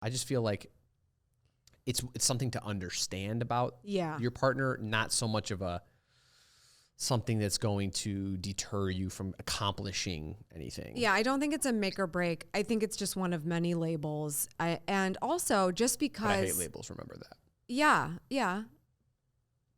I just feel like it's something to understand about your partner, not so much of something that's going to deter you from accomplishing anything. Yeah, I don't think it's a make or break. I think it's just one of many labels. And also just because... But I hate labels, remember that. Yeah.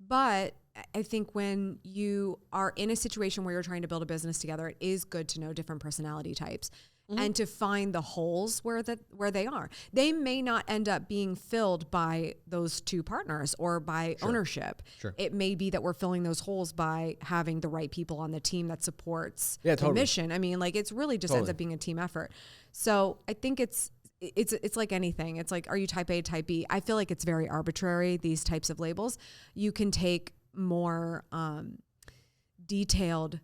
But I think when you are in a situation where you're trying to build a business together, it is good to know different personality types and to find the holes where they are. They may not end up being filled by those two partners or by ownership. Sure. It may be that we're filling those holes by having the right people on the team that supports totally. the mission. I mean, like, it's really just ends up being a team effort. So I think it's like anything. It's like, are you type A, type B? I feel like it's very arbitrary, these types of labels. You can take more detailed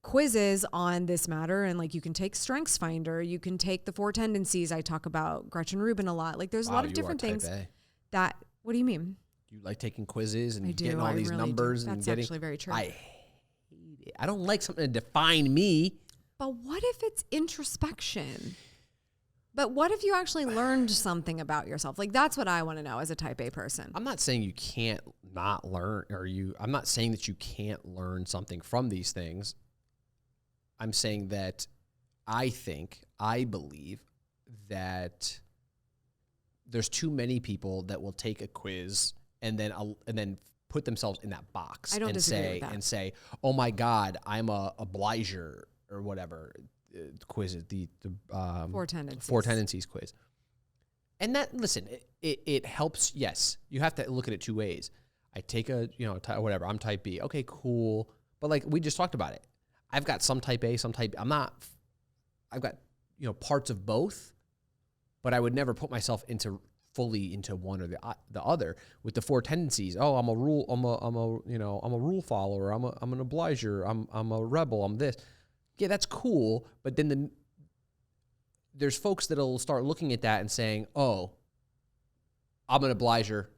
quizzes on this matter, and like you can take Strengths Finder, you can take the 4 tendencies. I talk about Gretchen Rubin a lot. Like, there's a lot of different things that. What do you mean? You like taking quizzes and getting all I these really numbers do. and That's getting. actually very true. I hate it. I don't like something to define me. But what if it's introspection? But what if you actually learned something about yourself? Like, that's what I want to know as a type A person. I'm not saying you can't not learn, I'm not saying that you can't learn something from these things. I'm saying that I believe that there's too many people that will take a quiz and then put themselves in that box and say, oh my God, I'm a obliger or whatever. Quiz is the 4 tendencies. 4 tendencies quiz. And that, listen, it helps. Yes, you have to look at it two ways. I take whatever. I'm type B. Okay, cool. But like we just talked about it. I've got some type A, some type. I've got parts of both, but I would never put myself fully into one or the other. With the 4 tendencies, I'm a rule follower. I'm an obliger. I'm a rebel. I'm this. Yeah, that's cool. But then there's folks that'll start looking at that and saying, "Oh, I'm an obliger.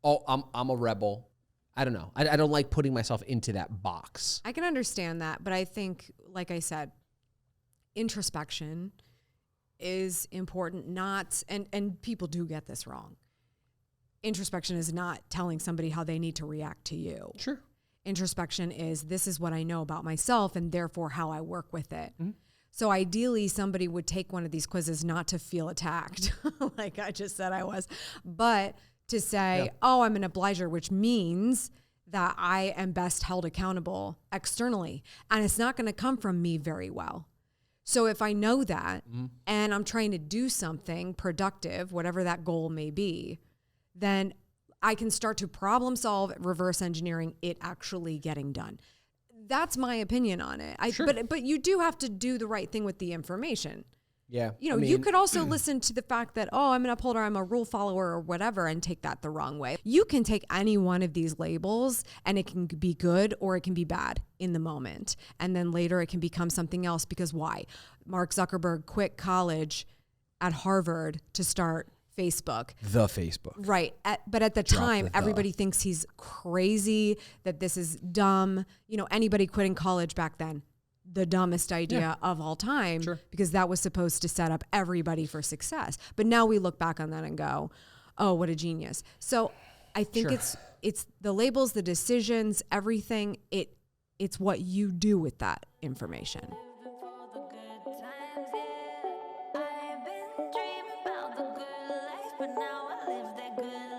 Oh, I'm a rebel." I don't know. I don't like putting myself into that box. I can understand that, but I think, like I said, introspection is important. And people do get this wrong. Introspection is not telling somebody how they need to react to you. Sure. Introspection is, this is what I know about myself and therefore how I work with it. Mm-hmm. So ideally, somebody would take one of these quizzes not to feel attacked, like I just said I was, but to say, oh, I'm an obliger, which means that I am best held accountable externally. And it's not going to come from me very well. So if I know that and I'm trying to do something productive, whatever that goal may be, then I can start to problem solve, reverse engineering it actually getting done. That's my opinion on it. Sure. But you do have to do the right thing with the information. Yeah. You could also listen to the fact that, oh, I'm an upholder, I'm a rule follower or whatever, and take that the wrong way. You can take any one of these labels and it can be good or it can be bad in the moment. And then later it can become something else because why? Mark Zuckerberg quit college at Harvard to start Facebook. The Facebook. Right. But at the time, everybody thinks he's crazy, that this is dumb. Anybody quitting college back then, the dumbest idea of all time, because that was supposed to set up everybody for success. But now we look back on that and go, oh, what a genius. So I think it's the labels, the decisions, everything. It's what you do with that information. I've been dreaming about the good life, but now I live that good life.